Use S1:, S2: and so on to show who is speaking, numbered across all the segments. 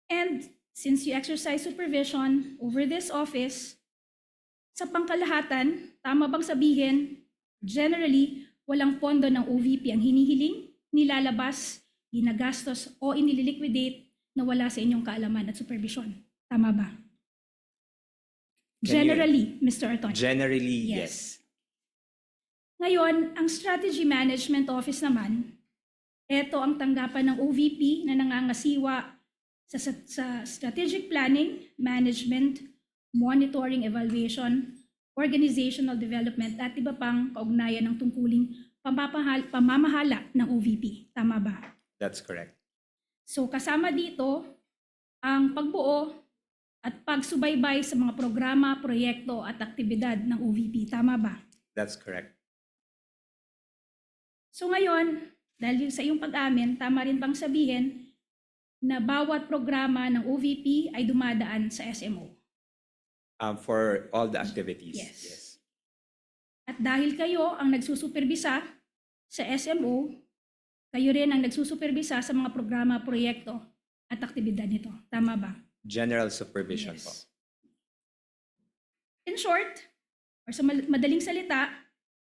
S1: And since you exercise supervision over this office, sa pangkalahatan, tama bang sabihin, generally, walang pondo ng OVP ang hinihiling, nilalabas, ginagastos o inililiquidate na wala sa inyong kaalaman at supervision? Tama ba? Generally, Mr. Attorney.
S2: Generally, yes.
S1: Ngayon, ang Strategy Management Office naman, ito ang tanggapan ng OVP na nangangasiwa sa strategic planning, management, monitoring, evaluation, organizational development at iba pang kaugnayan ng tungkuling pamamahala ng OVP. Tama ba?
S2: That's correct.
S1: So kasama dito ang pagbuo at pagsubaybay sa mga programa, proyekto at aktibidad ng OVP. Tama ba?
S2: That's correct.
S1: So ngayon, dahil sa iyong pag-amin, tama rin bang sabihin na bawat programa ng OVP ay dumadaan sa SMO?
S2: For all the activities.
S1: Yes. At dahil kayo ang nagsusuperbisa sa SMO, kayo rin ang nagsusuperbisa sa mga programa, proyekto at aktibidad nito. Tama ba?
S2: General supervision po.
S1: Yes. In short, or sa madaling salita,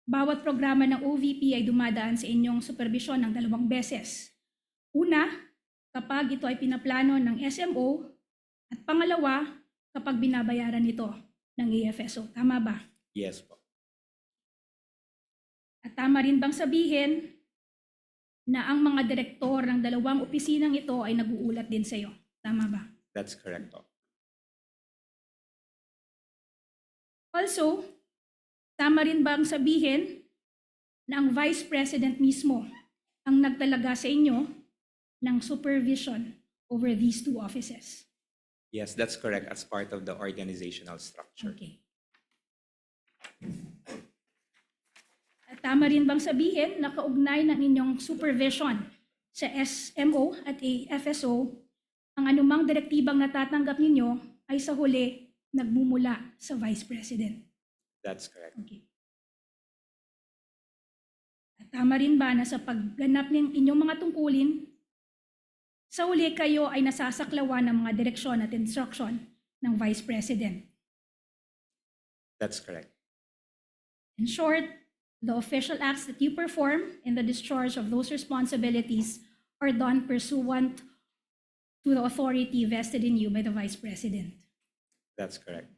S1: bawat programa ng OVP ay dumadaan sa inyong supervision ng 2 beses. Una, kapag ito ay pinaplano ng SMO, at pangalawa, kapag binabayaran ito ng AFSO. Tama ba?
S2: Yes po.
S1: At tama rin bang sabihin na ang mga direktor ng 2 opisinang ito ay nag-uulat din sa iyo? Tama ba?
S2: That's correct po.
S1: Also, tama rin bang sabihin na ang Vice President mismo ang nagtalaga sa inyo ng supervision over these 2 offices?
S2: Yes, that's correct as part of the organizational structure.
S1: Okay. At tama rin bang sabihin na kaugnay ng inyong supervision sa SMO at AFSO, ang anumang direktibang natatanggap ninyo ay sa huli nagmumula sa Vice President?
S2: That's correct.
S1: Okay. At tama rin ba na sa pagganap ng inyong mga tungkulin, sa huli kayo ay nasasaklawan ng mga direksyon at instruction ng Vice President?
S2: That's correct.
S1: In short, the official acts that you perform in the discharge of those responsibilities are done pursuant to the authority vested in you by the Vice President.
S2: That's correct.